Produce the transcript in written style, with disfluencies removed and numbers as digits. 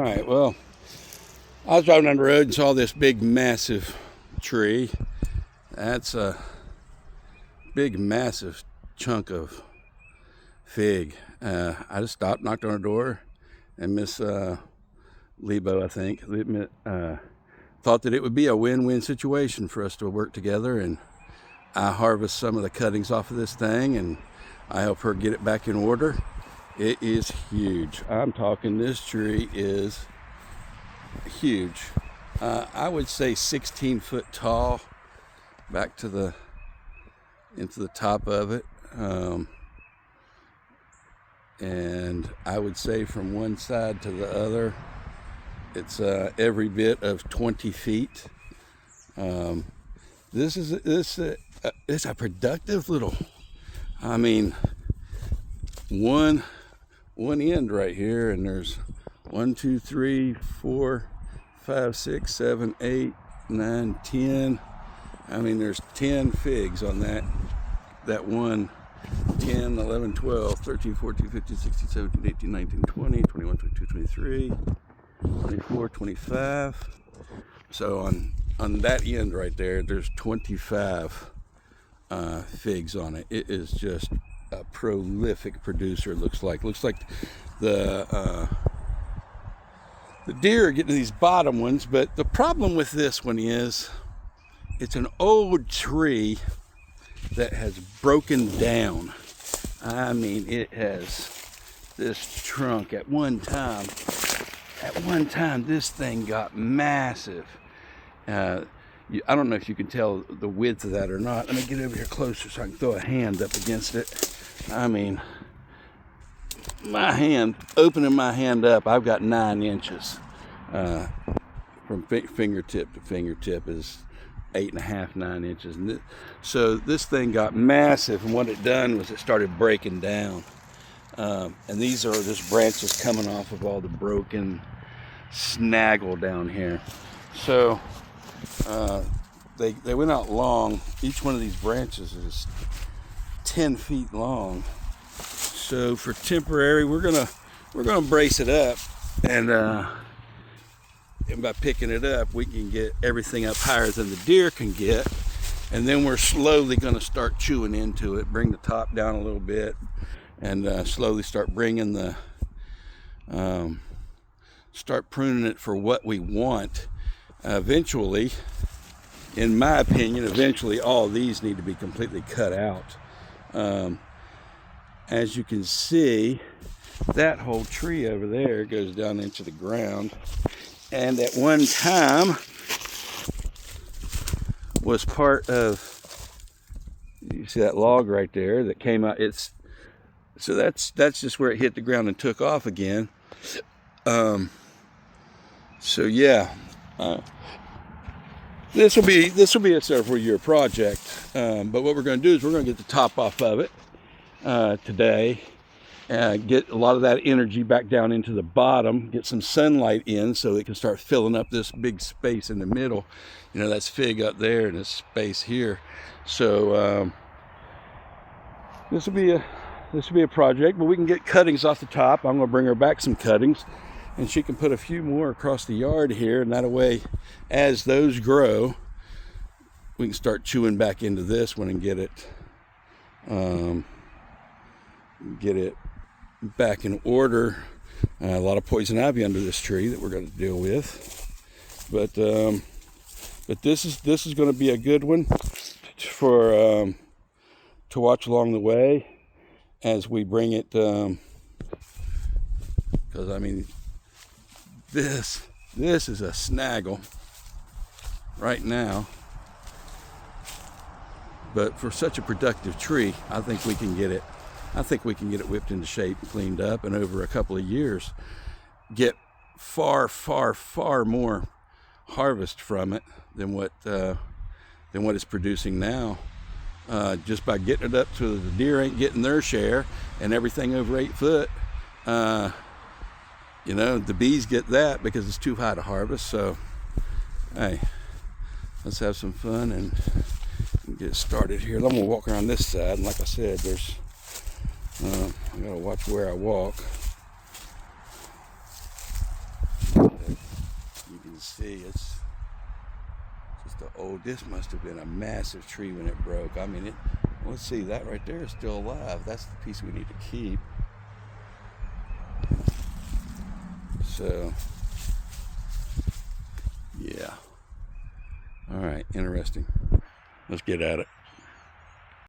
Alright, well, I was driving down the road and saw this big massive tree. That's a big massive chunk of fig. I just stopped, knocked on her door, and Miss Lebo, I think, thought that it would be a win-win situation for us to work together, and I harvest some of the cuttings off of this thing and I help her get it back in order. It is huge. I'm talking, this tree is huge. I would say 16 foot tall back to into the top of it. And I would say from one side to the other, it's every bit of 20 feet. This is it's a productive little, I mean, one end right here, and there's 1, 2, 3, 4, 5, 6, 7, 8, 9, 10. I mean, there's 10 figs on that one. 10, 11, 12, 13, 14, 15, 16, 17, 18, 19, 20, 21, 22, 23, 24, 25. So on that end right there, there's 25 figs on it. It is just a prolific producer. Looks like the deer are getting these bottom ones, but the problem with this one is it's an old tree that has broken down. I mean, it has this trunk at one time this thing got massive. I don't know if you can tell the width of that or not. Let me get over here closer so I can throw a hand up against it. I mean, opening my hand up, I've got 9 inches. From fingertip to fingertip is 8.5, 9 inches. And so this thing got massive, and what it done was it started breaking down. And these are just branches coming off of all the broken snaggle down here. So they went out long. Each one of these branches is 10 feet long. So for temporary, we're gonna brace it up, and by picking it up, we can get everything up higher than the deer can get, and then we're slowly gonna start chewing into it, bring the top down a little bit, and slowly start bringing start pruning it for what we want. Eventually, in my opinion, all these need to be completely cut out. As you can see, that whole tree over there goes down into the ground, and at one time was part of, you see that log right there that came out, so that's just where it hit the ground and took off again. So yeah, this will be a several year project, but what we're going to do is we're going to get the top off of it today, get a lot of that energy back down into the bottom, get some sunlight in so it can start filling up this big space in the middle. You know, that's fig up there and this space here. So this will be a project, but we can get cuttings off the top. I'm going to bring her back some cuttings, and she can put a few more across the yard here, and that way, as those grow, we can start chewing back into this one and get it back in order. A lot of poison ivy under this tree that we're going to deal with, but this is going to be a good one for to watch along the way as we bring it, because I mean, this is a snaggle right now, but for such a productive tree, I think we can get it whipped into shape and cleaned up, and over a couple of years get far more harvest from it than what it's producing now, just by getting it up to the deer ain't getting their share, and everything over 8 foot, you know, the bees get that because it's too high to harvest. So hey, let's have some fun and get started here. I'm gonna walk around this side, and like I said, there's I gotta watch where I walk. see, it's just the old. This must have been a massive tree when it broke. I mean, let's see, that right there is still alive. That's the piece we need to keep. So, yeah. All right, interesting. Let's get at it.